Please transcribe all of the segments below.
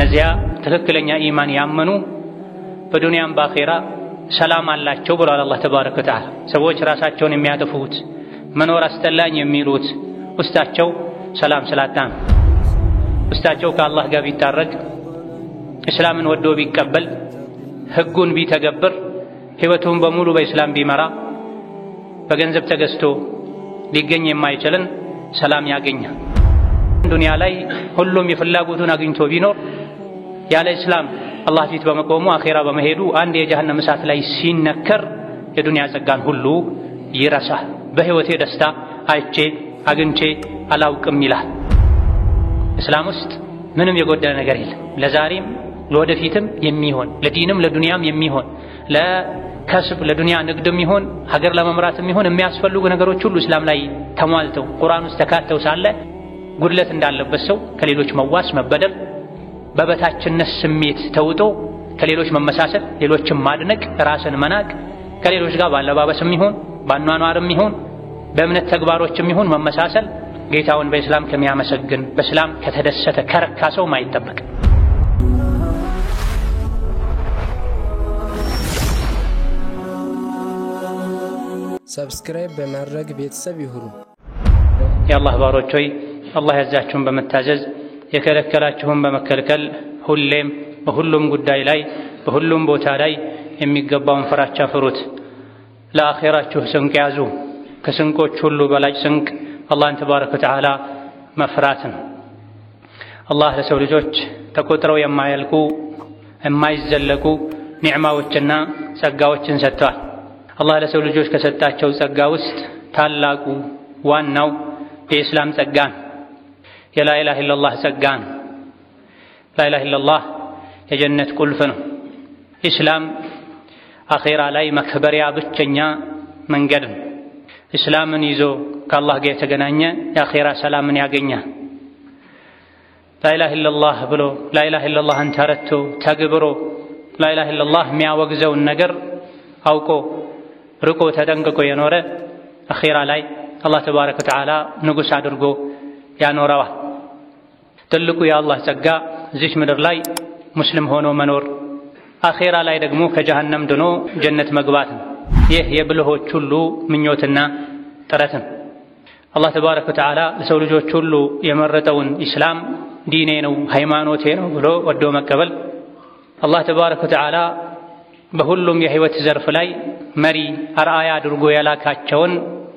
እነዚያ ትክክለኛ ኢማን ያመኑ በዱንያም በአኺራ ሰላም አላቸው ብሏል አላህ ተባረከ ወተዓላ። ሰዎች ራሳቸውን የሚያጠፉት መኖር አስጠላኝ የሚሉት ውስጣቸው ሰላም ስላጣ ነው። ውስጣቸው ከአላህ ጋር ቢታረቅ እስላምን ወዶ ቢቀበል ህጉን ቢተገብር ህይወቱን በሙሉ በእስላም ቢመራ በገንዘብ ተገዝቶ ሊገኝ የማይችልን ሰላም ያገኛል። ዱንያ ላይ ሁሉም የፍላጎቱን አግኝቶ ቢኖር ያለ እስላም አላህ ፊት በመቆሙ አኺራ በመሄዱ አንድ የጀሃነም እሳት ላይ ሲነከር የዱንያ ጸጋን ሁሉ ይረሳል። በህይወቴ ደስታ አይቼ አግኝቼ አላውቅም ይላል። እስላም ውስጥ ምንም የጎደለ ነገር የለም። ለዛሬም ለወደፊትም የሚሆን ለዲንም ለዱንያም የሚሆን ለከስብ ለዱንያ ንግድም ይሆን ሀገር ለመምራትም ይሆን የሚያስፈልጉ ነገሮች ሁሉ እስላም ላይ ተሟልተው ቁርአን ውስጥ ተካተው ሳለ ጉድለት እንዳለበት ሰው ከሌሎች መዋስ መበደል በበታችነት ስሜት ተውጦ ከሌሎች መመሳሰል ሌሎችን ማድነቅ ራስን መናቅ ከሌሎች ጋር ባለባበስም ይሆን ባኗኗርም ይሆን በእምነት ተግባሮችም ይሆን መመሳሰል ጌታውን በእስላም ከሚያመሰግን በእስላም ከተደሰተ ከረካ ሰው ማይጠበቅ። ሰብስክራይብ በማድረግ ቤተሰብ ይሁኑ። የአላህ ባሮች ሆይ አላህ ያዛችሁን በመታዘዝ የከለከላችሁን በመከልከል ሁሌም በሁሉም ጉዳይ ላይ በሁሉም ቦታ ላይ የሚገባውን ፍራቻ ፍሩት። ለአኺራችሁ ስንቅ ያዙ። ከስንቆች ሁሉ በላጭ ስንቅ አላህን ተባረከ ወተዓላ መፍራት ነው። አላህ ለሰው ልጆች ተቆጥረው የማያልቁ የማይዘለቁ ኒዕማዎችና ጸጋዎችን ሰጥቷል። አላህ ለሰው ልጆች ከሰጣቸው ጸጋ ውስጥ ታላቁ ዋናው የኢስላም ጸጋን የላ ኢላሃ ኢለላህ ጸጋን። ላ ኢላሃ ኢለላህ የጀነት ቁልፍ ነው። ኢስላም አኺራ ላይ መክበሪያ ብቸኛ መንገድ ነው። ኢስላምን ይዞ ከአላህ ጋር የተገናኘ የአኺራ ሰላምን ያገኛል። ላ ኢላሃ ኢለላህ ብሎ ላ ኢላሃ ኢለላህን ተረድቶ ተግብሮ ላ ኢላሃ ኢለላህ የሚያወግዘውን ነገር አውቆ ርቆ ተጠንቅቆ የኖረ አኺራ ላይ አላህ ተባረከ ወተዓላ ንጉሥ አድርጎ ያኖረዋል። ትልቁ የአላህ ጸጋ እዚች ምድር ላይ ሙስሊም ሆኖ መኖር፣ አኺራ ላይ ደግሞ ከጀሃነም ድኖ ጀነት መግባት ነው። ይህ የብልሆች ሁሉ ምኞትና ጥረት ነው። አላህ ተባረከ ወተዓላ ለሰው ልጆች ሁሉ የመረጠውን ኢስላም ዲኔ ነው ሃይማኖቴ ነው ብሎ ወዶ መቀበል፣ አላህ ተባረከ ወተዓላ በሁሉም የህይወት ዘርፍ ላይ መሪ አርአያ አድርጎ ያላካቸውን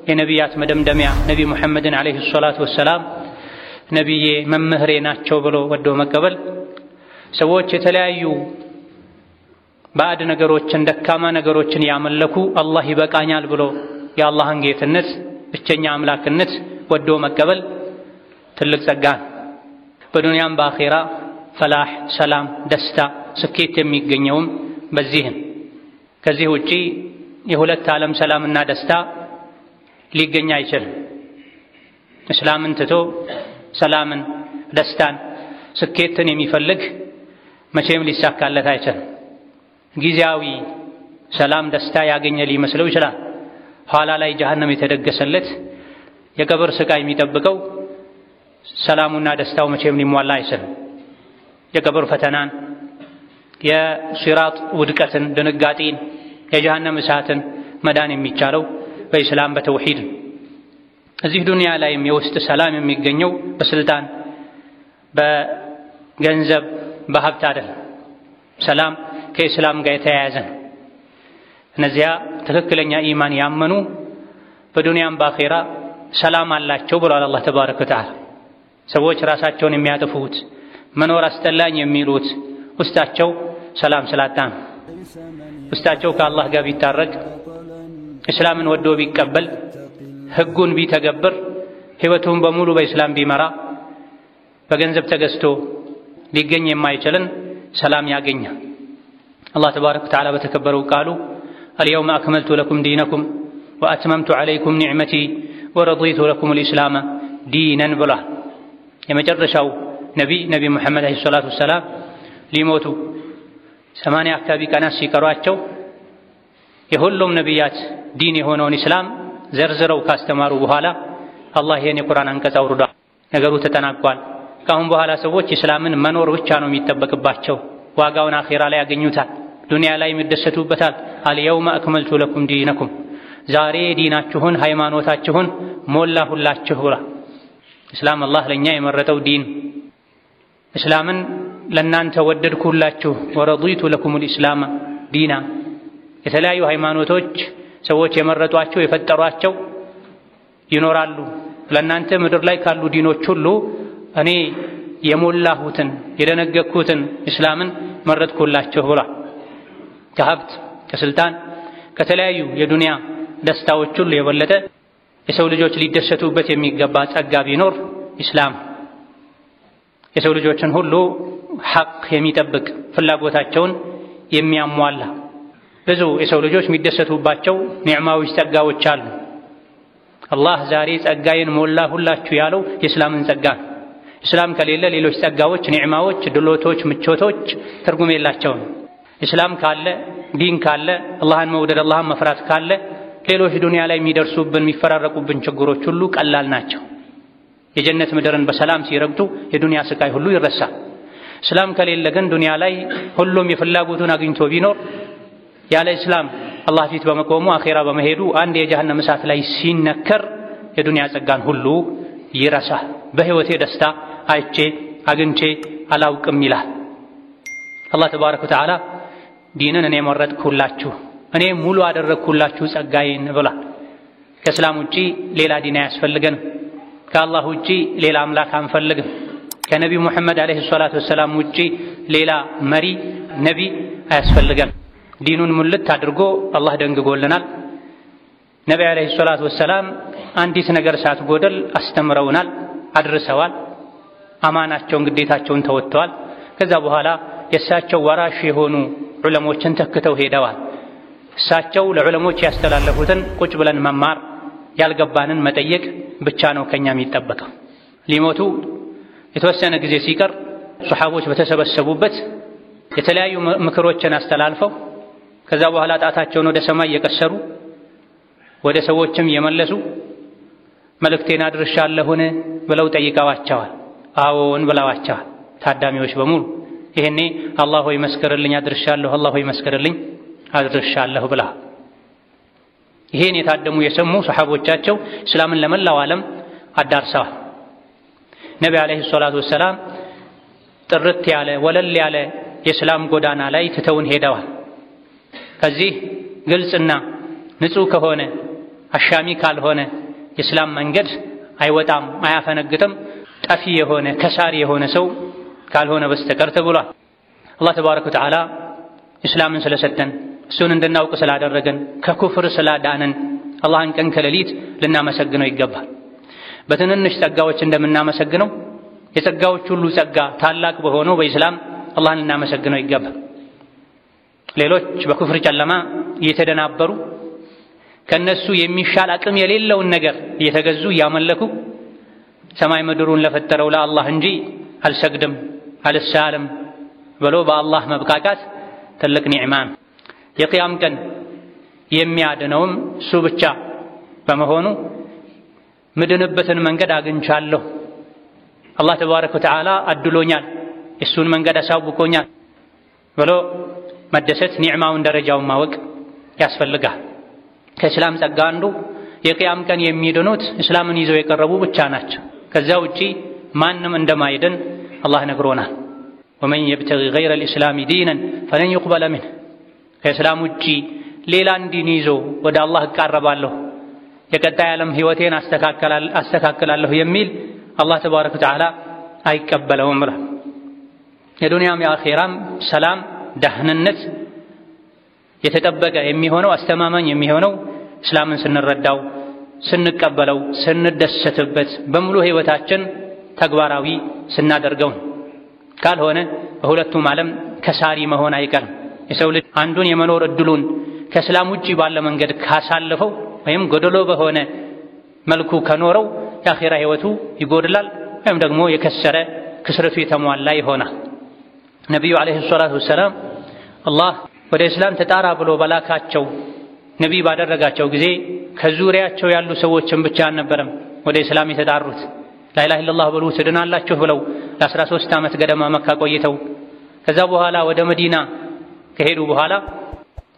የነቢያት መደምደሚያ ነቢ ሙሐመድን ዓለይሂ ሰላቱ ወሰላም ነቢዬ መምህሬ ናቸው ብሎ ወዶ መቀበል፣ ሰዎች የተለያዩ ባዕድ ነገሮችን ደካማ ነገሮችን ያመለኩ አላህ ይበቃኛል ብሎ የአላህን ጌትነት ብቸኛ አምላክነት ወዶ መቀበል ትልቅ ጸጋ። በዱንያም በአኺራ ፈላህ፣ ሰላም፣ ደስታ፣ ስኬት የሚገኘውም በዚህም ከዚህ ውጪ የሁለት ዓለም ሰላምና ደስታ ሊገኝ አይችልም። እስላምን ትቶ ሰላምን፣ ደስታን፣ ስኬትን የሚፈልግ መቼም ሊሳካለት አይችልም። ጊዜያዊ ሰላም ደስታ ያገኘ ሊመስለው ይችላል። ኋላ ላይ ጀሃነም የተደገሰለት የቀብር ስቃይ የሚጠብቀው ሰላሙና ደስታው መቼም ሊሟላ አይችልም። የቀብር ፈተናን፣ የሲራጥ ውድቀትን፣ ድንጋጤን፣ የጀሃነም እሳትን መዳን የሚቻለው በኢስላም በተውሂድ። እዚህ ዱንያ ላይም የውስጥ ሰላም የሚገኘው በስልጣን በገንዘብ በሀብት አይደለም። ሰላም ከኢስላም ጋር የተያያዘ ነው። እነዚያ ትክክለኛ ኢማን ያመኑ በዱንያም በአኺራ ሰላም አላቸው ብሏል አላህ ተባረከ ወተዓላ። ሰዎች ራሳቸውን የሚያጠፉት መኖር አስጠላኝ የሚሉት ውስጣቸው ሰላም ስላጣ ነው። ውስጣቸው ከአላህ ጋር ቢታረቅ እስላምን ወዶ ቢቀበል ህጉን ቢተገብር ህይወቱን በሙሉ በእስላም ቢመራ በገንዘብ ተገዝቶ ሊገኝ የማይችልን ሰላም ያገኛል። አላህ ተባረከ ወተዓላ በተከበረው ቃሉ አልየውመ አክመልቱ ለኩም ዲነኩም ወአትመምቱ ዐለይኩም ኒዕመቲ ወረዲቱ ለኩም አልኢስላመ ዲነን ብሏል። የመጨረሻው ነቢ ሙሐመድ ዓለይሂ ሰላቱ ወሰላም ሊሞቱ 80 አካባቢ ቀናት ሲቀሯቸው የሁሉም ነቢያት ዲን የሆነውን ኢስላም ዘርዝረው ካስተማሩ በኋላ አላህ ይህን የቁርአን አንቀጽ አውርዷል። ነገሩ ተጠናቋል፣ ካሁን በኋላ ሰዎች እስላምን መኖር ብቻ ነው የሚጠበቅባቸው። ዋጋውን አኺራ ላይ ያገኙታል፣ ዱንያ ላይ ይደሰቱበታል። አልየውመ አክመልቱ ለኩም ዲነኩም፣ ዛሬ ዲናችሁን ሃይማኖታችሁን ሞላሁላችሁ ብላ። እስላም አላህ ለኛ የመረጠው ዲን፣ እስላምን ለናንተ ወደድኩላችሁ። ወረዲቱ ለኩም الاسلام ዲና። የተለያዩ ሃይማኖቶች ሰዎች የመረጧቸው የፈጠሯቸው ይኖራሉ። ለናንተ ምድር ላይ ካሉ ዲኖች ሁሉ እኔ የሞላሁትን የደነገኩትን እስላምን መረጥኩላችሁ ብላ። ከሀብት ከስልጣን ከተለያዩ የዱንያ ደስታዎች ሁሉ የበለጠ የሰው ልጆች ሊደሰቱበት የሚገባ ጸጋ ቢኖር እስላም፣ የሰው ልጆችን ሁሉ ሐቅ የሚጠብቅ ፍላጎታቸውን የሚያሟላ ብዙ የሰው ልጆች የሚደሰቱባቸው ኒዕማዎች ጸጋዎች አሉ። አላህ ዛሬ ጸጋዬን ሞላሁላችሁ ያለው የእስላምን ጸጋ ነው። እስላም ከሌለ ሌሎች ጸጋዎች፣ ኒዕማዎች፣ ድሎቶች፣ ምቾቶች ትርጉም የላቸውም። እስላም ካለ ዲን ካለ አላህን መውደድ አላህን መፍራት ካለ ሌሎች ዱንያ ላይ የሚደርሱብን የሚፈራረቁብን ችግሮች ሁሉ ቀላል ናቸው። የጀነት ምድርን በሰላም ሲረግጡ የዱንያ ስቃይ ሁሉ ይረሳል። እስላም ከሌለ ግን ዱንያ ላይ ሁሉም የፍላጎቱን አግኝቶ ቢኖር ያለ እስላም አላህ ፊት በመቆሙ አኺራ በመሄዱ አንድ የጀሃነም እሳት ላይ ሲነከር የዱንያ ጸጋን ሁሉ ይረሳል። በህይወቴ ደስታ አይቼ አግኝቼ አላውቅም ይላል አላህ ተባረከ ወተዓላ። ዲንን እኔ መረጥኩላችሁ እኔ ሙሉ አደረግኩላችሁ ጸጋዬን ብሏል። ከእስላም ውጪ ሌላ ዲን አያስፈልገንም። ከአላህ ውጪ ሌላ አምላክ አንፈልግም። ከነቢዩ ሙሐመድ አለይሂ ሰላቱ ወሰላም ውጪ ሌላ መሪ ነቢ አያስፈልገን። ዲኑን ሙልት አድርጎ አላህ ደንግጎልናል። ነቢ አለይሂ ሰላቱ ወሰላም አንዲት ነገር ሳትጎደል አስተምረውናል፣ አድርሰዋል። አማናቸውን ግዴታቸውን ተወጥተዋል። ከዛ በኋላ የእሳቸው ወራሽ የሆኑ ዑለሞችን ተክተው ሄደዋል። እሳቸው ለዑለሞች ያስተላለፉትን ቁጭ ብለን መማር፣ ያልገባንን መጠየቅ ብቻ ነው ከኛ የሚጠበቀው። ሊሞቱ የተወሰነ ጊዜ ሲቀር ሱሐቦች በተሰበሰቡበት የተለያዩ ምክሮችን አስተላልፈው ከዛ በኋላ ጣታቸውን ወደ ሰማይ እየቀሰሩ ወደ ሰዎችም የመለሱ መልእክቴን አድርሻለሁን ብለው ጠይቀዋቸዋል። አዎን ብለዋቸዋል ታዳሚዎች በሙሉ። ይሄኔ አላህ ሆይ መስክርልኝ አድርሻለሁ፣ አላህ ሆይ መስክርልኝ አድርሻለሁ ብላ። ይሄን የታደሙ የሰሙ ሱሐቦቻቸው እስላምን ለመላው ዓለም አዳርሰዋል። ነቢ አለይሂ ሰላቱ ወሰላም ጥርት ያለ ወለል ያለ የእስላም ጎዳና ላይ ትተውን ሄደዋል። ከዚህ ግልጽና ንጹህ ከሆነ አሻሚ ካልሆነ የእስላም መንገድ አይወጣም አያፈነግጥም ጠፊ የሆነ ከሳሪ የሆነ ሰው ካልሆነ በስተቀር ተብሏል። አላህ ተባረከ ወተዓላ እስላምን ስለሰጠን እሱን እንድናውቅ ስላደረገን ከኩፍር ስላዳነን አላህን ቀን ከሌሊት ልናመሰግነው ይገባል። በትንንሽ ጸጋዎች እንደምናመሰግነው የጸጋዎች ሁሉ ጸጋ ታላቅ በሆነው በኢስላም አላህን ልናመሰግነው ይገባል። ሌሎች በኩፍር ጨለማ እየተደናበሩ ከነሱ የሚሻል አቅም የሌለውን ነገር እየተገዙ እያመለኩ ሰማይ ምድሩን ለፈጠረው ለአላህ እንጂ አልሰግድም አልሳልም ብሎ በአላህ መብቃቃት ትልቅ ኒዕማ ነው። የቂያም ቀን የሚያድነውም እሱ ብቻ በመሆኑ ምድንበትን መንገድ አግኝቻለሁ፣ አላህ ተባረከ ወተዓላ አድሎኛል፣ እሱን መንገድ አሳውቆኛል ብሎ መደሰት ኒዕማውን ደረጃውን ማወቅ ያስፈልጋል። ከእስላም ጸጋ አንዱ የቂያም ቀን የሚድኑት እስላምን ይዘው የቀረቡ ብቻ ናቸው። ከዛ ውጪ ማንም እንደማይድን አላህ ነግሮናል። ወመን የብተጊ ገይረ ልእስላሚ ዲነን ፈለን ዩቅበለ ሚንህ። ከእስላም ውጪ ሌላን ዲን ይዞ ወደ አላህ እቃረባለሁ የቀጣይ ዓለም ህይወቴን አስተካክላለሁ የሚል አላህ ተባረከ ወተዓላ አይቀበለውም ብሏል። የዱንያም የአኺራም ሰላም ደህንነት የተጠበቀ የሚሆነው አስተማማኝ የሚሆነው እስላምን ስንረዳው ስንቀበለው ስንደሰትበት በሙሉ ህይወታችን ተግባራዊ ስናደርገው ካልሆነ በሁለቱም ዓለም ከሳሪ መሆን አይቀርም። የሰው ልጅ አንዱን የመኖር እድሉን ከእስላም ውጪ ባለ መንገድ ካሳለፈው ወይም ጎደሎ በሆነ መልኩ ከኖረው የአኺራ ህይወቱ ይጎድላል ወይም ደግሞ የከሰረ ክስረቱ የተሟላ ይሆናል። ነቢዩ አለይሂ ሰላቱ ወሰላም አላህ ወደ እስላም ተጣራ ብሎ በላካቸው ነቢይ ባደረጋቸው ጊዜ ከዙሪያቸው ያሉ ሰዎችን ብቻ አልነበረም ወደ እስላም የተጣሩት። ላኢላሃ ኢለላህ ብለው ትድናላችሁ ብለው ለ13 ዓመት ገደማ መካ ቆይተው ከዛ በኋላ ወደ መዲና ከሄዱ በኋላ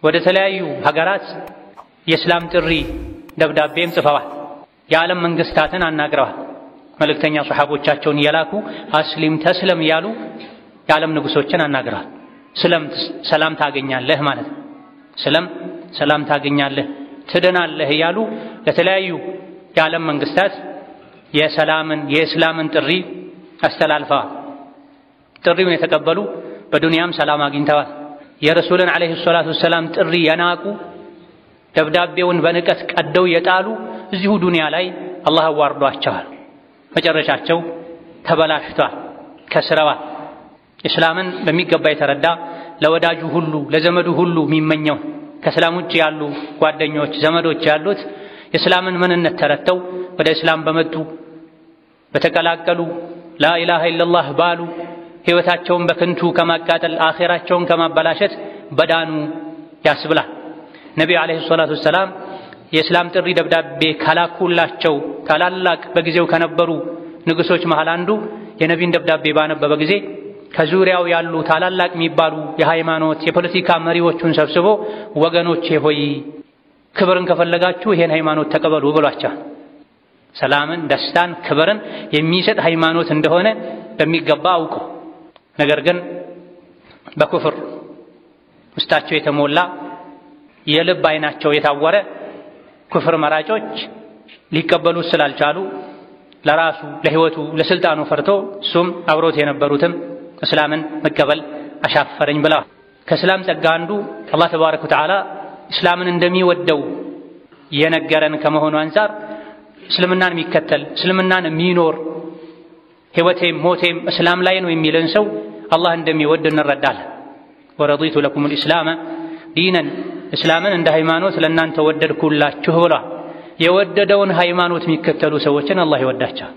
ወደ ተለያዩ ሀገራት የእስላም ጥሪ ደብዳቤም ጽፈዋል። የዓለም መንግስታትን አናግረዋል። መልእክተኛ ሱሐቦቻቸውን እየላኩ አስሊም ተስለም እያሉ የዓለም ንጉሶችን አናግረዋል። ሰላም ታገኛለህ ማለት ነው። ሰላም ታገኛለህ ትድናለህ እያሉ ለተለያዩ የዓለም መንግስታት የእስላምን ጥሪ አስተላልፈዋል። ጥሪውን የተቀበሉ በዱንያም ሰላም አግኝተዋል። የረሱልን ዓለይሂ ሰላቱ ወሰላም ጥሪ የናቁ ደብዳቤውን በንቀት ቀደው የጣሉ እዚሁ ዱንያ ላይ አላህ አዋርዷቸዋል። መጨረሻቸው ተበላሽቷል፣ ከስረዋል። እስላምን በሚገባ የተረዳ ለወዳጁ ሁሉ ለዘመዱ ሁሉ የሚመኘው ከእስላም ውጭ ያሉ ጓደኞች ዘመዶች ያሉት የእስላምን ምንነት ተረድተው ወደ እስላም በመጡ በተቀላቀሉ ላኢላሃ ኢለላህ ባሉ ሕይወታቸውን በከንቱ ከማቃጠል አኺራቸውን ከማበላሸት በዳኑ ያስብላል። ነቢዩ ዓለይሂ ሰላቱ ወሰላም የእስላም ጥሪ ደብዳቤ ካላኩላቸው ታላላቅ በጊዜው ከነበሩ ንጉሶች መሃል አንዱ የነቢይን ደብዳቤ ባነበበ ጊዜ ከዙሪያው ያሉ ታላላቅ የሚባሉ የሃይማኖት የፖለቲካ መሪዎቹን ሰብስቦ ወገኖቼ ሆይ ክብርን ከፈለጋችሁ ይሄን ሃይማኖት ተቀበሉ ብሏቸዋል። ሰላምን፣ ደስታን፣ ክብርን የሚሰጥ ሃይማኖት እንደሆነ በሚገባ አውቀው ነገር ግን በኩፍር ውስጣቸው የተሞላ የልብ አይናቸው የታወረ ኩፍር መራጮች ሊቀበሉት ስላልቻሉ ለራሱ ለህይወቱ ለስልጣኑ ፈርቶ እሱም አብሮት የነበሩትም እስላምን መቀበል አሻፈረኝ ብለዋል። ከእስላም ጸጋ አንዱ አላህ ተባረከ ወተዓላ እስላምን እንደሚወደው የነገረን ከመሆኑ አንፃር እስልምናን የሚከተል እስልምናን የሚኖር ህይወቴም ሞቴም እስላም ላይ ነው የሚልን ሰው አላህ እንደሚወድ እንረዳለን። ወረዲቱ ለኩሙል ኢስላመ ዲነን እስላምን እንደ ሃይማኖት ለእናንተ ወደድኩላችሁ ብሏል። የወደደውን ሃይማኖት የሚከተሉ ሰዎችን አላህ ይወዳቸዋል።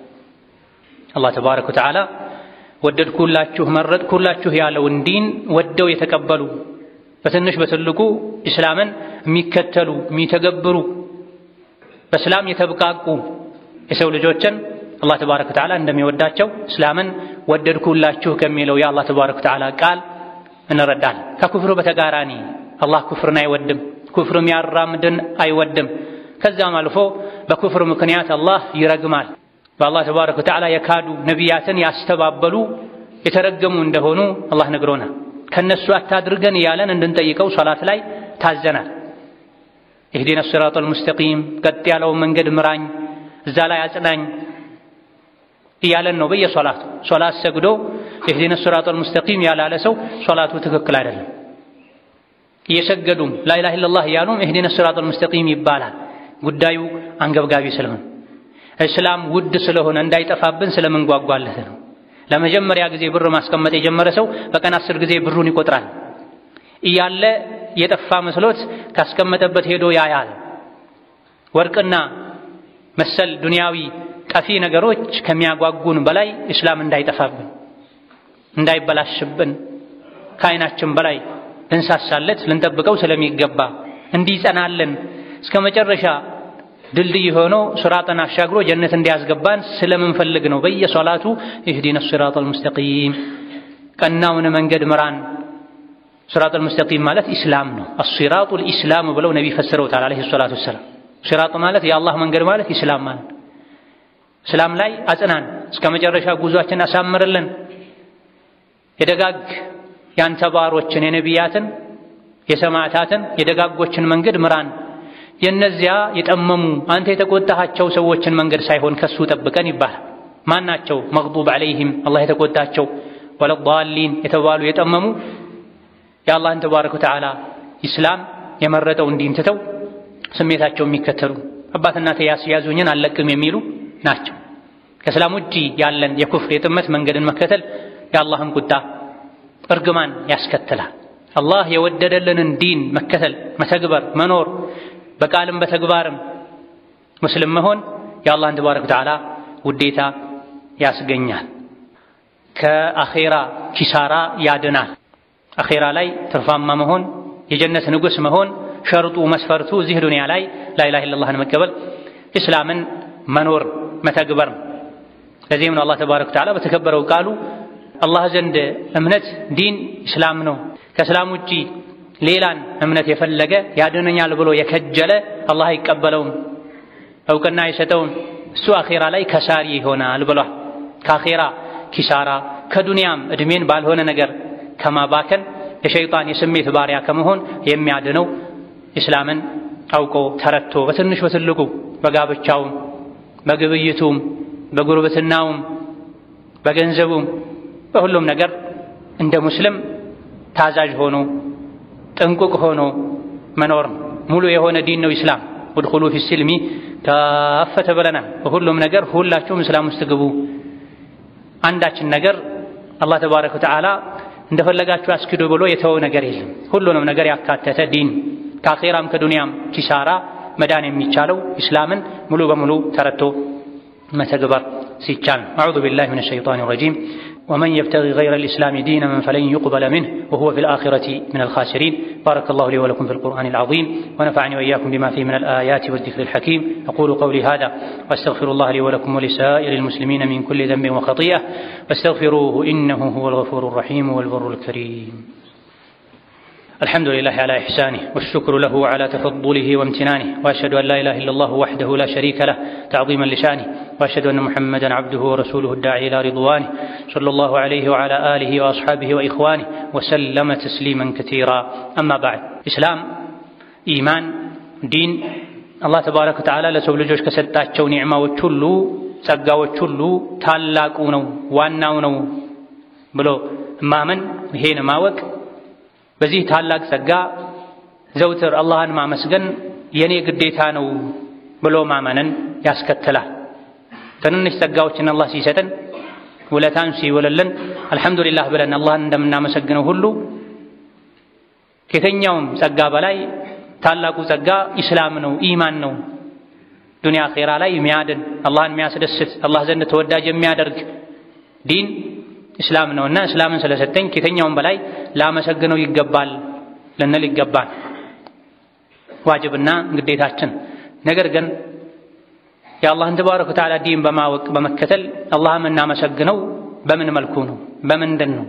አላህ ተባረከ ወተዓላ ወደድኩላችሁ መረጥኩላችሁ ያለውን ዲን ወደው የተቀበሉ በትንሽ በትልቁ እስላምን የሚከተሉ የሚተገብሩ በእስላም የተብቃቁ የሰው ልጆችን አላህ ተባረከ ወተዓላ እንደሚወዳቸው እስላምን ወደድኩላችሁ ከሚለው የአላህ ተባረከ ወተዓላ ቃል እንረዳለን። ከኩፍሩ በተቃራኒ አላህ ኩፍርን አይወድም፣ ኩፍር የሚያራምድን አይወድም። ከዛም አልፎ በኩፍር ምክንያት አላህ ይረግማል። በአላህ ተባረከ ወተዓላ የካዱ ነቢያትን ያስተባበሉ የተረገሙ እንደሆኑ አላህ ነግሮናል። ከነሱ አታድርገን እያለን እንድንጠይቀው ሶላት ላይ ታዘናል። ኢህዲነ ሲራጠል ሙስተቂም ቀጥ ያለውን መንገድ ምራኝ፣ እዛ ላይ አጽናኝ እያለን ነው በየሶላቱ። ሶላት ሰግዶ ኢህዲነ ሲራጠል ሙስተቂም ያላለ ሰው ሶላቱ ትክክል አይደለም። እየሰገዱም ላኢላሃ ኢለላህ እያሉም ኢህዲነ ሲራጠል ሙስተቂም ይባላል። ጉዳዩ አንገብጋቢ ስለሆነ እስላም ውድ ስለሆነ እንዳይጠፋብን ስለምንጓጓለት ነው። ለመጀመሪያ ጊዜ ብር ማስቀመጥ የጀመረ ሰው በቀን 10 ጊዜ ብሩን ይቆጥራል። እያለ የጠፋ መስሎት ካስቀመጠበት ሄዶ ያያል። ወርቅና መሰል ዱንያዊ ቀፊ ነገሮች ከሚያጓጉን በላይ እስላም እንዳይጠፋብን እንዳይበላሽብን ከዓይናችን በላይ ልንሳሳለት ልንጠብቀው ስለሚገባ እንዲጸናለን እስከ መጨረሻ ድልድይ ሆኖ ሱራጠን አሻግሮ ጀነት እንዲያስገባን ስለምንፈልግ ነው በየሶላቱ ኢህዲነ ሲራጠል ሙስተቂም ቀናውን መንገድ ምራን። ሲራጠል ሙስተቂም ማለት ኢስላም ነው። አሲራጡል ኢስላም ብለው ነብይ ፈስረውታል አለይሂ ሰላቱ ወሰላም። ሲራጥ ማለት የአላህ መንገድ ማለት ኢስላም ማለት እስላም ላይ አጽናን፣ እስከ መጨረሻ ጉዟችን አሳምርልን። የደጋግ ያንተ ባሮችን የነቢያትን የሰማዕታትን የደጋጎችን መንገድ ምራን። የነዚያ የጠመሙ አንተ የተቆጣሃቸው ሰዎችን መንገድ ሳይሆን ከሱ ጠብቀን ይባላል። ማናቸው? መግዱብ ዐለይሂም አላህ የተቆጣቸው፣ ወለዷሊን የተባሉ የጠመሙ የአላህን ተባረከ ወተዓላ ኢስላም የመረጠውን ዲን ትተው ስሜታቸው የሚከተሉ አባት እናቴ ያስያዙኝን አልለቅም የሚሉ ናቸው። ከእስላም ውጪ ያለን የኩፍር የጥመት መንገድን መከተል የአላህን ቁጣ እርግማን ያስከትላል። አላህ የወደደልንን ዲን መከተል መተግበር መኖር በቃልም በተግባርም ሙስሊም መሆን የአላህን ተባረከ ወተዓላ ውዴታ ያስገኛል። ከአኼራ ኪሳራ ያድናል። አኼራ ላይ ትርፋማ መሆን የጀነት ንጉስ መሆን ሸርጡ መስፈርቱ እዚህ ዱንያ ላይ ላኢላሃ ኢለላህን መቀበል እስላምን መኖር መተግበር። ለዚህም ነው አላህ ተባረከ ወተዓላ በተከበረው ቃሉ አላህ ዘንድ እምነት ዲን እስላም ነው፣ ከእስላም ውጪ ሌላን እምነት የፈለገ ያድነኛል ብሎ የከጀለ አላህ አይቀበለውም፣ እውቅና አይሰጠውም፣ እሱ አኺራ ላይ ከሳሪ ይሆናል ብሏል። ከአኺራ ኪሳራ ከዱንያም እድሜን ባልሆነ ነገር ከማባከን የሸይጣን የስሜት ባሪያ ከመሆን የሚያድነው እስላምን አውቆ ተረድቶ በትንሽ በትልቁ በጋብቻውም በግብይቱም በጉርብትናውም በገንዘቡም በሁሉም ነገር እንደ ሙስሊም ታዛዥ ሆኖ ጥንቁቅ ሆኖ መኖር ሙሉ የሆነ ዲን ነው ኢስላም። ወድኹሉ ፊ ሲልሚ ካፈተ ብለናል። በሁሉም ነገር ሁላችሁም እስላም ውስጥ ግቡ። አንዳችን ነገር አላህ ተባረከ ወተዓላ እንደፈለጋችሁ አስኪዱ ብሎ የተወው ነገር የለም። ሁሉንም ነገር ያካተተ ዲን ከአኺራም ከዱንያም ኪሳራ መዳን የሚቻለው ኢስላምን ሙሉ በሙሉ ተረድቶ መተግበር ሲቻል። አዑዙ ቢላሂ ሚነ ሸይጣኒ ረጂም ومن يبتغي غير الإسلام دينا فلن يقبل منه وهو في الآخرة من الخاسرين. بارك الله لي ولكم في القرآن العظيم ونفعني وإياكم بما فيه من الآيات والذكر الحكيم. أقول قولي هذا وأستغفر الله لي ولكم ولسائر المسلمين من كل ذنب وخطيئة فاستغفروه إنه هو الغفور الرحيم والبر الكريم. الحمد لله على إحسانه والشكر له على تفضله وامتنانه وأشهد أن لا إله إلا الله وحده لا شريك له تعظيما لشانه وأشهد أن محمدا عبده ورسوله الداعي إلى رضوانه صلى الله عليه وعلى آله وأصحابه وإخوانه وسلم تسليما كثيرا. أما بعد إسلام إيمان دين الله تبارك وتعالى لسو لجوش كسدتاتشو نعمة وتشلو سقا وتشلو تالاقونو واناونو بلو مامن هين ماوك በዚህ ታላቅ ጸጋ ዘውትር አላህን ማመስገን የኔ ግዴታ ነው ብሎ ማመንን ያስከትላል። ትንንሽ ጸጋዎችን አላህ ሲሰጠን ውለታን ሲወለልን አልሐምዱሊላህ ብለን አላህን እንደምናመሰግነው ሁሉ ከየትኛውም ጸጋ በላይ ታላቁ ጸጋ ኢስላም ነው፣ ኢማን ነው። ዱንያ አኺራ ላይ የሚያድን አላህን የሚያስደስት አላህ ዘንድ ተወዳጅ የሚያደርግ ዲን ኢስላም ነውና እስላምን ስለሰጠኝ ከየትኛውም በላይ ላመሰግነው ይገባል ልንል ይገባል። ዋጅብና ግዴታችን። ነገር ግን የአላህን ተባረከ ወተዓላ ዲን በማወቅ በመከተል አላህን እናመሰግነው በምን መልኩ ነው? በምንድን ነው?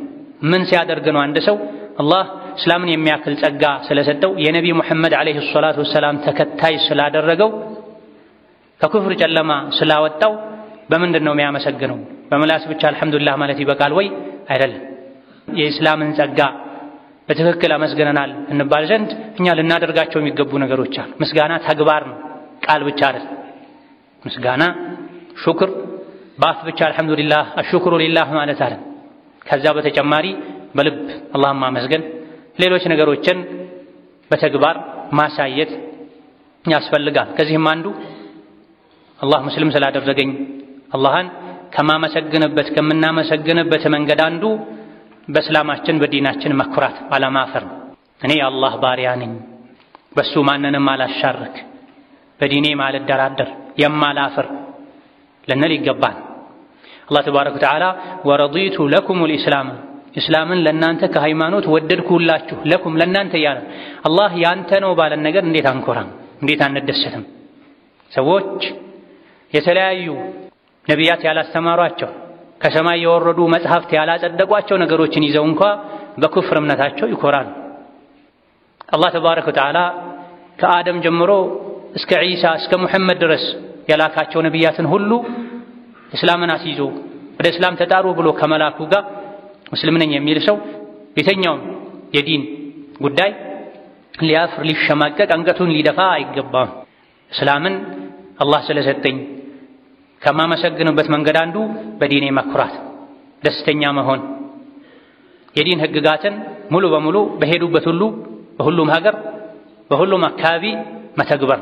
ምን ሲያደርግ ነው? አንድ ሰው አላህ እስላምን የሚያክል ጸጋ ስለሰጠው የነቢ ሙሐመድ ዓለይሂ ሰላቱ ወሰላም ተከታይ ስላደረገው ከኩፍር ጨለማ ስላወጣው በምንድን ነው የሚያመሰግነው? በመላስ ብቻ አልሐምዱሊላህ ማለት ይበቃል ወይ? አይደለም። የእስላምን ጸጋ በትክክል አመስግነናል እንባል ዘንድ እኛ ልናደርጋቸው የሚገቡ ነገሮች አሉ። ምስጋና ተግባር ነው፣ ቃል ብቻ አይደለም። ምስጋና ሹክር በአፍ ብቻ አልሐምዱሊላህ አሽኩሩ ሊላህ ማለት አይደለም። ከዛ በተጨማሪ በልብ አላህን ማመስገን፣ ሌሎች ነገሮችን በተግባር ማሳየት ያስፈልጋል። ከዚህም አንዱ አላህ ሙስሊም ስላደረገኝ አላህን ከማመሰግንበት ከምናመሰግንበት መንገድ አንዱ በእስላማችን በዲናችን መኩራት አለማፈር። እኔ የአላህ ባሪያ ነኝ፣ በሱ ማንንም አላሻርክ፣ በዲኔ ማልደራደር፣ የማላፍር ልንል ይገባል። አላህ ተባረከ ወተዓላ ወረዲቱ ለኩም ልኢስላም ኢስላምን ለእናንተ ከሃይማኖት ወደድኩላችሁ፣ ለኩም ለእናንተ እያለ አላህ ያንተ ነው ባለን ነገር እንዴት አንኮራም? እንዴት አንደሰትም? ሰዎች የተለያዩ ነቢያት ያላስተማሯቸው ከሰማይ የወረዱ መጽሐፍት ያላጸደቋቸው ነገሮችን ይዘው እንኳ በኩፍር እምነታቸው ይኮራሉ። አላህ ተባረከ ወተዓላ ከአደም ጀምሮ እስከ ዒሳ እስከ ሙሐመድ ድረስ የላካቸው ነቢያትን ሁሉ እስላምን አስይዞ ወደ እስላም ተጣሩ ብሎ ከመላኩ ጋር ሙስሊም ነኝ የሚል ሰው የተኛውም የዲን ጉዳይ ሊያፍር ሊሸማቀቅ አንገቱን ሊደፋ አይገባም። እስላምን አላህ ስለሰጠኝ ከማመሰግንበት መንገድ አንዱ በዲኔ መኩራት፣ ደስተኛ መሆን፣ የዲን ህግጋትን ሙሉ በሙሉ በሄዱበት ሁሉ በሁሉም ሀገር በሁሉም አካባቢ መተግበር።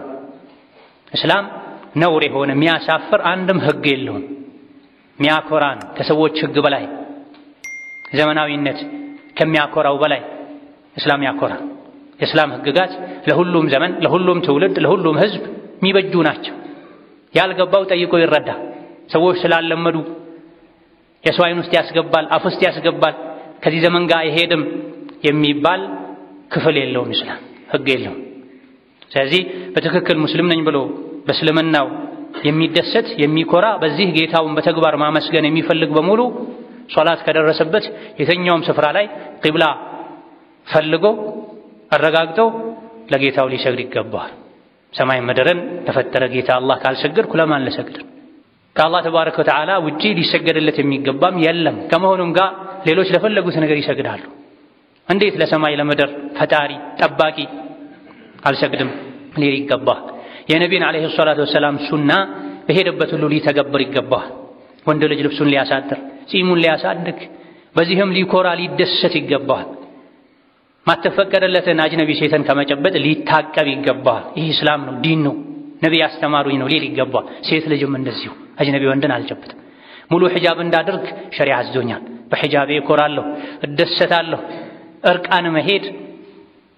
እስላም ነውር የሆነ የሚያሳፍር አንድም ህግ የለውም። ሚያኮራን ከሰዎች ህግ በላይ ዘመናዊነት ከሚያኮራው በላይ እስላም ያኮራ። የእስላም ህግጋት ለሁሉም ዘመን፣ ለሁሉም ትውልድ፣ ለሁሉም ህዝብ የሚበጁ ናቸው። ያልገባው ጠይቆ ይረዳ። ሰዎች ስላለመዱ የሰው አይን ውስጥ ያስገባል፣ አፍ ውስጥ ያስገባል፣ ከዚህ ዘመን ጋር አይሄድም የሚባል ክፍል የለውም። እስላም ህግ የለውም። ስለዚህ በትክክል ሙስሊም ነኝ ብሎ በእስልምናው የሚደሰት የሚኮራ በዚህ ጌታውን በተግባር ማመስገን የሚፈልግ በሙሉ ሶላት ከደረሰበት የትኛውም ስፍራ ላይ ቂብላ ፈልጎ አረጋግጦ ለጌታው ሊሰግድ ይገባል። ሰማይ ምድርን ለፈጠረ ጌታ አላህ ካልሰገድኩ ለማን ልሰግድ? ከአላህ ተባረከ ወተዓላ ውጪ ሊሰገድለት የሚገባም የለም። ከመሆኑም ጋር ሌሎች ለፈለጉት ነገር ይሰግዳሉ። እንዴት ለሰማይ ለምድር ፈጣሪ ጠባቂ አልሰግድም ሊል ይገባል። የነቢዩን ዓለይሂ ሰላቱ ወሰላም ሱና በሄደበት ሁሉ ሊተገብር ይገባል። ወንድ ልጅ ልብሱን ሊያሳድር ጺሙን ሊያሳድግ በዚህም ሊኮራ ሊደሰት ይገባል። ማተፈቀደለትን አጅነቢ ሴትን ከመጨበጥ ሊታቀብ ይገባል። ይህ እስላም ነው፣ ዲን ነው፣ ነቢይ አስተማሩኝ ነው ሊል ይገባል። ሴት ልጅም እንደዚሁ አጅነቢ ወንድን አልጨብጥም። ሙሉ ሒጃብ እንዳድርግ ሸሪዓ አዞኛል። በሒጃቤ እኮራለሁ፣ እደሰታለሁ። እርቃን መሄድ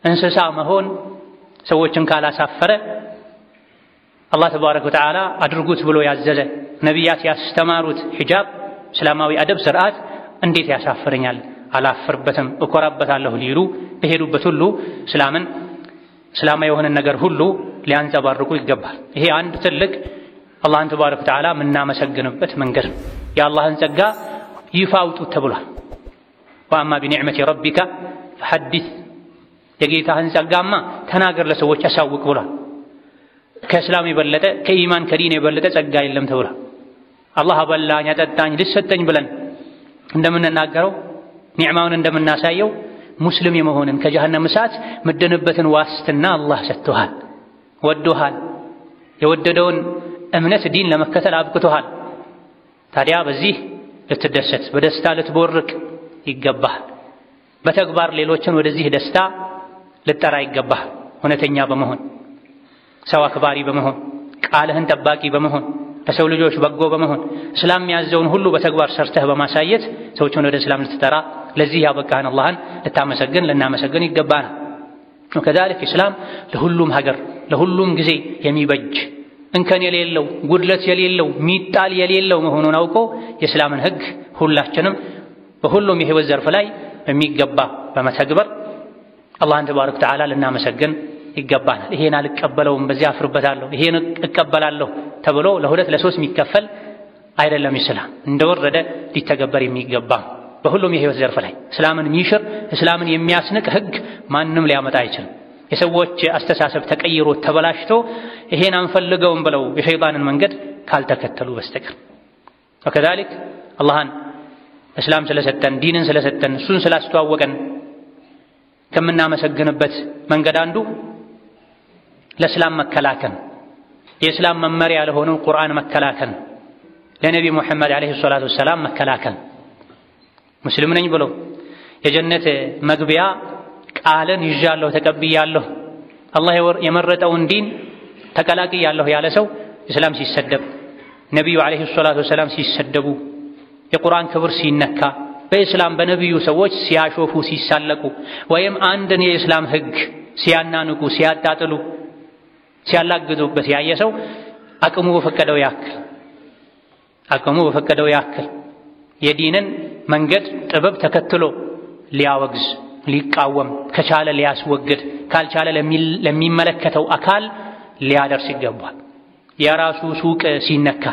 እንስሳ መሆን ሰዎችን ካላሳፈረ አላህ ተባረከ ወተዓላ አድርጉት ብሎ ያዘዘ ነቢያት ያስተማሩት ሒጃብ እስላማዊ አደብ ስርዓት እንዴት ያሳፍረኛል? አላፍርበትም፣ እኮራበታለሁ ሊሉ በሄዱበት ሁሉ እስላማዊ የሆነ ነገር ሁሉ ሊያንጸባርቁ ይገባል። ይሄ አንድ ትልቅ አላህን ተባረከ ወተዓላ የምናመሰግንበት መንገድ ነው። የአላህን ጸጋ ይፋ አውጡት ተብሏል። ወአማ ቢኒዕመቲ ረቢካ ፈሐዲስ፣ የጌታህን ጸጋማ ተናገር ለሰዎች አሳውቅ ብሏል። ከእስላም የበለጠ ከኢማን ከዲን የበለጠ ጸጋ የለም ተብሏል። አላህ አበላኝ አጠጣኝ ልሰጠኝ ብለን እንደምንናገረው ኒዕማውን እንደምናሳየው ሙስሊም የመሆንን ከጀሃነም እሳት ምድንበትን ዋስትና አላህ ሰጥቶሃል፣ ወዶሃል፣ የወደደውን እምነት ዲን ለመከተል አብቅቶሃል። ታዲያ በዚህ ልትደሰት በደስታ ልትቦርቅ ይገባሃል። በተግባር ሌሎችን ወደዚህ ደስታ ልጠራ ይገባሃል። እውነተኛ በመሆን ሰው አክባሪ በመሆን ቃልህን ጠባቂ በመሆን ለሰው ልጆች በጎ በመሆን እስላም ያዘውን ሁሉ በተግባር ሰርተህ በማሳየት ሰዎችን ወደ እስላም ልትጠራ ለዚህ ያበቃህን አላህን ልታመሰግን ልናመሰግን ይገባናል። ወከዛሊክ እስላም ለሁሉም ሀገር ለሁሉም ጊዜ የሚበጅ እንከን የሌለው ጉድለት የሌለው ሚጣል የሌለው መሆኑን አውቆ የእስላምን ሕግ ሁላችንም በሁሉም የህይወት ዘርፍ ላይ በሚገባ በመተግበር አላህን ተባረከ ወተዓላ ልናመሰግን ይገባናል። ይሄን አልቀበለውም በዚያ አፍርበታለሁ ይሄን እቀበላለሁ ተብሎ ለሁለት ለሶስት የሚከፈል አይደለም። እስላም እንደወረደ ሊተገበር የሚገባ በሁሉም የህይወት ዘርፍ ላይ እስላምን የሚሽር እስላምን የሚያስንቅ ህግ ማንም ሊያመጣ አይችልም። የሰዎች አስተሳሰብ ተቀይሮ ተበላሽቶ ይሄን አንፈልገውም ብለው የሸይጣንን መንገድ ካልተከተሉ በስተቀር ወከዛሊክ አላህን እስላም ስለሰጠን ዲንን ስለሰጠን እሱን ስላስተዋወቀን ከምናመሰግንበት መንገድ አንዱ ለእስላም መከላከል የእስላም መመሪያ ለሆነው ቁርአን መከላከል ለነቢዩ ሙሐመድ ዓለይሂ ሰላቱ ወሰላም መከላከል ሙስሊም ነኝ ብሎ የጀነት መግቢያ ቃልን ይዣለሁ ተቀብያለሁ አላህ የመረጠውን ዲን ተቀላቅያለሁ ያለ ሰው እስላም ሲሰደብ ነቢዩ ዓለይሂ ሰላቱ ወሰላም ሲሰደቡ የቁርአን ክብር ሲነካ በእስላም በነቢዩ ሰዎች ሲያሾፉ ሲሳለቁ ወይም አንድን የእስላም ህግ ሲያናንቁ ሲያጣጥሉ ሲያላግጡበት ያየ ሰው አቅሙ በፈቀደው ያክል የዲንን መንገድ ጥበብ ተከትሎ ሊያወግዝ ሊቃወም ከቻለ ሊያስወግድ ካልቻለ ለሚመለከተው አካል ሊያደርስ ይገባል። የራሱ ሱቅ ሲነካ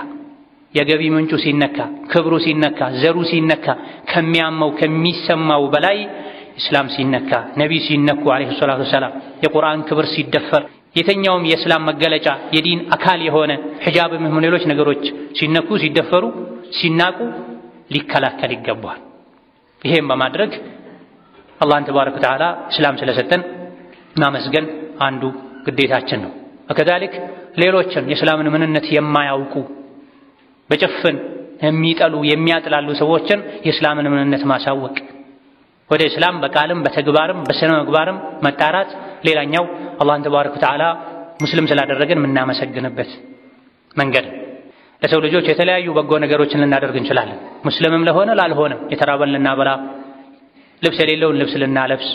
የገቢ ምንጩ ሲነካ ክብሩ ሲነካ ዘሩ ሲነካ ከሚያመው ከሚሰማው በላይ እስላም ሲነካ ነብይ ሲነኩ አለይሂ ሰላቱ ወሰላም የቁርአን ክብር ሲደፈር የተኛውም የእስላም መገለጫ የዲን አካል የሆነ ሒጃብም ሆነ ሌሎች ነገሮች ሲነኩ ሲደፈሩ ሲናቁ ሊከላከል ይገባል። ይሄን በማድረግ አላህን ተባረከ ወተዓላ እስላም ስለሰጠን ማመስገን አንዱ ግዴታችን ነው። ወከዛሊክ ሌሎችን የእስላምን ምንነት የማያውቁ በጭፍን የሚጠሉ የሚያጥላሉ ሰዎችን የእስላምን ምንነት ማሳወቅ ወደ እስላም በቃልም በተግባርም በስነ ምግባርም መጣራት ሌላኛው አላህን ተባረከ ወተዓላ ሙስሊም ስላደረገን የምናመሰግንበት መንገድ። ለሰው ልጆች የተለያዩ በጎ ነገሮችን ልናደርግ እንችላለን። ሙስሊምም ለሆነ ላልሆነም የተራበን ልናበላ፣ ልብስ የሌለውን ልብስ ልናለብስ፣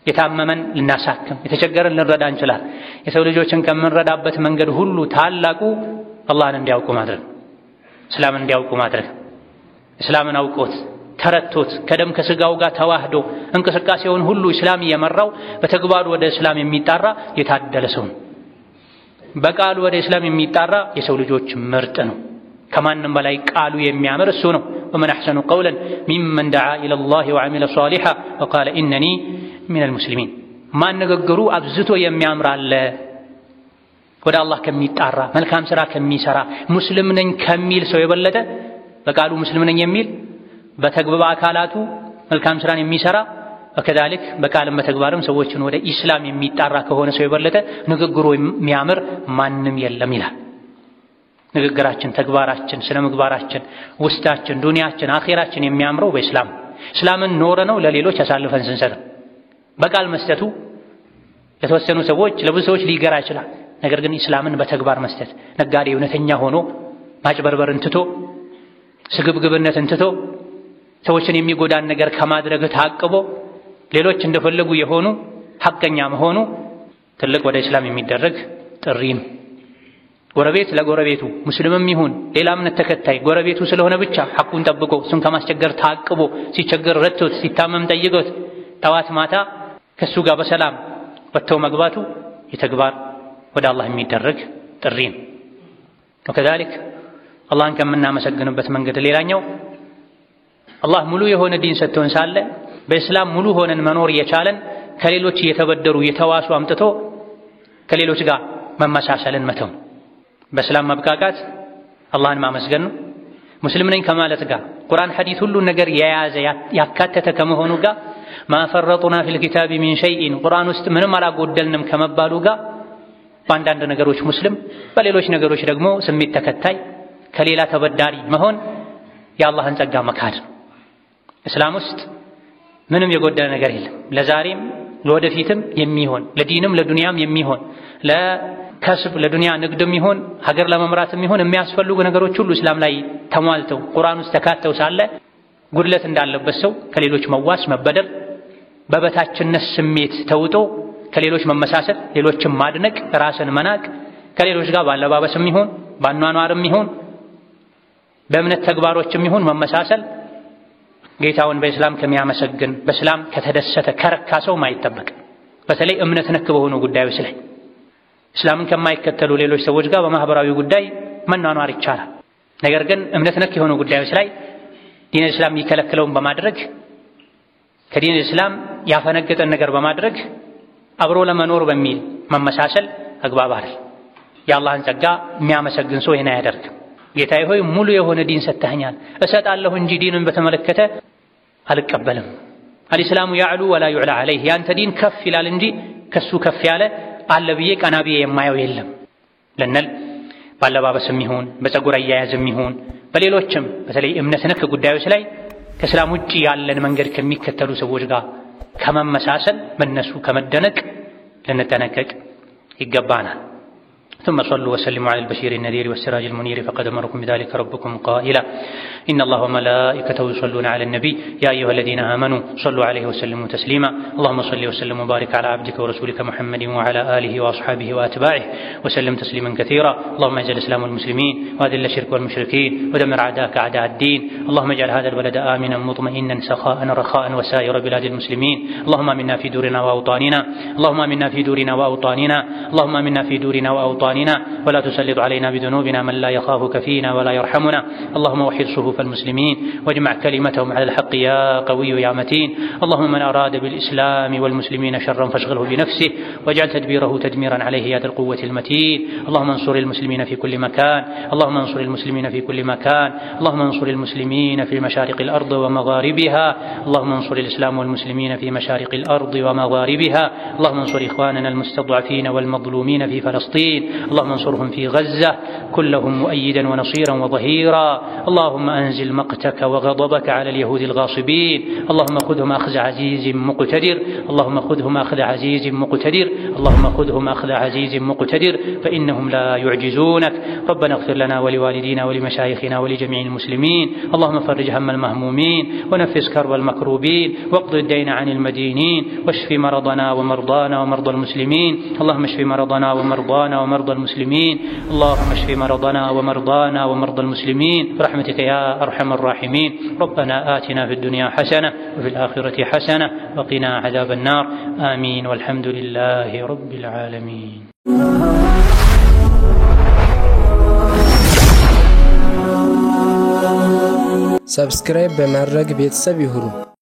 የታመመን ልናሳክም፣ የተቸገረን ልንረዳ እንችላለን። የሰው ልጆችን ከምንረዳበት መንገድ ሁሉ ታላቁ አላህን እንዲያውቁ ማድረግ፣ እስላምን እንዲያውቁ ማድረግ። እስላምን አውቆት ተረቶት ከደም ከስጋው ጋር ተዋህዶ እንቅስቃሴውን ሁሉ እስላም እየመራው በተግባሩ ወደ እስላም የሚጣራ የታደለ ሰው ነው። በቃሉ ወደ እስላም የሚጣራ የሰው ልጆች ምርጥ ነው። ከማንም በላይ ቃሉ የሚያምር እሱ ነው። ومن احسن قولا ممن دعا الى الله وعمل صالحا وقال انني من المسلمين ማን ንግግሩ አብዝቶ የሚያምር አለ ወደ አላህ ከሚጣራ መልካም ሥራ ከሚሰራ ሙስሊም ነኝ ከሚል ሰው የበለጠ በቃሉ ሙስሊም ነኝ የሚል በተግባባ አካላቱ መልካም ሥራን የሚሰራ ወከذلك በቃልም በተግባርም ሰዎችን ወደ ኢስላም የሚጣራ ከሆነ ሰው የበለጠ ንግግሩ የሚያምር ማንም የለም ይላል። ንግግራችን፣ ተግባራችን፣ ስነ ምግባራችን፣ ውስጣችን፣ ዱንያችን፣ አኺራችን የሚያምረው በእስላም እስላምን ኖረ ነው ለሌሎች አሳልፈን ስንሰጥ። በቃል መስጠቱ ለተወሰኑ ሰዎች ለብዙ ሰዎች ሊገራ ይችላል። ነገር ግን እስላምን በተግባር መስጠት ነጋዴ እውነተኛ ሆኖ ማጭበርበርን ትቶ ስግብግብነትን ትቶ ሰዎችን የሚጎዳን ነገር ከማድረግ ታቅቦ ሌሎች እንደፈለጉ የሆኑ ሐቀኛ መሆኑ ትልቅ ወደ እስላም የሚደረግ ጥሪ ነው። ጎረቤት ለጎረቤቱ ሙስሊምም ይሁን ሌላ እምነት ተከታይ ጎረቤቱ ስለሆነ ብቻ ሐቁን ጠብቆ እሱን ከማስቸገር ታቅቦ ሲቸገር ረድቶት ሲታመም ጠይቆት ጠዋት ማታ ከሱ ጋር በሰላም ወጥተው መግባቱ የተግባር ወደ አላህ የሚደረግ ጥሪ ነው። ወከذلك አላህን ከምናመሰግንበት መንገድ ሌላኛው አላህ ሙሉ የሆነ ዲን ሰጥቶን ሳለ በእስላም ሙሉ ሆነን መኖር የቻለን ከሌሎች እየተበደሩ የተዋሱ አምጥቶ ከሌሎች ጋር መመሳሰልን መተው። በእስላም መብቃቃት አላህን ማመስገን ነው። ሙስሊም ነኝ ከማለት ጋር ቁርአን ሐዲስ ሁሉ ነገር የያዘ ያካተተ ከመሆኑ ጋር ማፈረጡና ፊል ኪታቢ ሚን ሸይኢን ቁርአን ውስጥ ምንም አላጎደልንም ከመባሉ ጋር በአንዳንድ ነገሮች ሙስሊም በሌሎች ነገሮች ደግሞ ስሜት ተከታይ ከሌላ ተበዳሪ መሆን የአላህን ጸጋ መካድ። እስላም ውስጥ ምንም የጎደለ ነገር የለም። ለዛሬም ለወደፊትም የሚሆን ለዲንም ለዱንያም የሚሆን ለከስብ ለዱንያ ንግድም ይሆን ሀገር ለመምራትም ይሆን የሚያስፈልጉ ነገሮች ሁሉ እስላም ላይ ተሟልተው ቁርአን ውስጥ ተካተው ሳለ ጉድለት እንዳለበት ሰው ከሌሎች መዋስ መበደር በበታችነት ስሜት ተውጦ ከሌሎች መመሳሰል ሌሎችን ማድነቅ ራስን መናቅ ከሌሎች ጋር ባለባበስም ይሁን ባኗኗርም ይሁን በእምነት ተግባሮችም ይሁን መመሳሰል ጌታውን በእስላም ከሚያመሰግን በእስላም ከተደሰተ ከረካ ሰው ማይጠበቅ። በተለይ እምነት ነክ በሆኑ ጉዳዮች ላይ እስላምን ከማይከተሉ ሌሎች ሰዎች ጋር በማህበራዊ ጉዳይ መኗኗር ይቻላል። ነገር ግን እምነት ነክ የሆኑ ጉዳዮች ላይ ዲን እስላም የሚከለክለውን በማድረግ ከዲን እስላም ያፈነገጠን ነገር በማድረግ አብሮ ለመኖር በሚል መመሳሰል አግባብ አይደል። የአላህን ጸጋ የሚያመሰግን ሰው ይሄን አያደርግም። ጌታዬ ሆይ ሙሉ የሆነ ዲን ሰጥተኸኛል እሰጣለሁ እንጂ ዲንን በተመለከተ አልቀበልም። አልእስላሙ ያዕሉ ወላ ዩዕላ ዐለይህ ያንተ ዲን ከፍ ይላል እንጂ ከሱ ከፍ ያለ አለ ብዬ ቀና ብዬ የማየው የለም ለነል ባለባበስም ይሁን በፀጉር አያያዝም ይሁን በሌሎችም በተለይ እምነት ነክ ጉዳዮች ላይ ከእስላም ውጪ ያለን መንገድ ከሚከተሉ ሰዎች ጋር ከመመሳሰል በእነሱ ከመደነቅ ልንጠነቀቅ ይገባናል። ثم صلوا وسلموا على البشير النذير والسراج المنير فقد أمركم بذلك ربكم قائلا إن الله وملائكته يصلون على النبي يا أيها الذين آمنوا صلوا عليه وسلموا تسليما اللهم صل وسلم وبارك على عبدك ورسولك محمد وعلى آله وأصحابه وأتباعه وسلم تسليما كثيرا اللهم اجعل الإسلام والمسلمين وأذل الشرك والمشركين ودمر أعداءك أعداء الدين اللهم اجعل هذا البلد آمنا مطمئنا سخاء رخاء وسائر بلاد المسلمين اللهم آمنا في دورنا وأوطاننا اللهم آمنا في دورنا وأوطاننا اللهم آمنا في دورنا وأوطاننا ولا تسلط علينا بذنوبنا من لا يخافك فينا ولا يرحمنا اللهم وحد صفوف المسلمين واجمع كلمتهم على الحق يا قوي يا متين اللهم من أراد بالإسلام والمسلمين شرا فاشغله بنفسه واجعل تدبيره تدميرا عليه يا ذا القوة المتين اللهم انصر المسلمين في كل مكان اللهم انصر المسلمين في كل مكان اللهم انصر المسلمين في مشارق الأرض ومغاربها اللهم انصر الإسلام والمسلمين في مشارق الأرض ومغاربها اللهم انصر إخواننا المستضعفين والمظلومين في فلسطين اللهم انصرهم في غزة كلهم مؤيدا ونصيرا وظهيرا اللهم أنزل مقتك وغضبك على اليهود الغاصبين اللهم خذهم أخذ عزيز مقتدر اللهم خذهم أخذ عزيز مقتدر اللهم خذهم أخذ عزيز مقتدر فإنهم لا يعجزونك ربنا اغفر لنا ولوالدينا ولمشايخنا ولجميع المسلمين اللهم فرج هم المهمومين ونفس كرب المكروبين واقض الدين عن المدينين واشف مرضنا ومرضانا ومرضى المسلمين اللهم اشف مرضنا ومرضانا ومرضى المسلمين اللهم اشف مرضنا ومرضانا ومرضى المسلمين برحمتك يا أرحم الراحمين ربنا آتنا في الدنيا حسنة وفي الآخرة حسنة وقنا عذاب النار آمين والحمد لله رب العالمين ሰብስክራይብ በማድረግ ቤተሰብ ይሁኑ።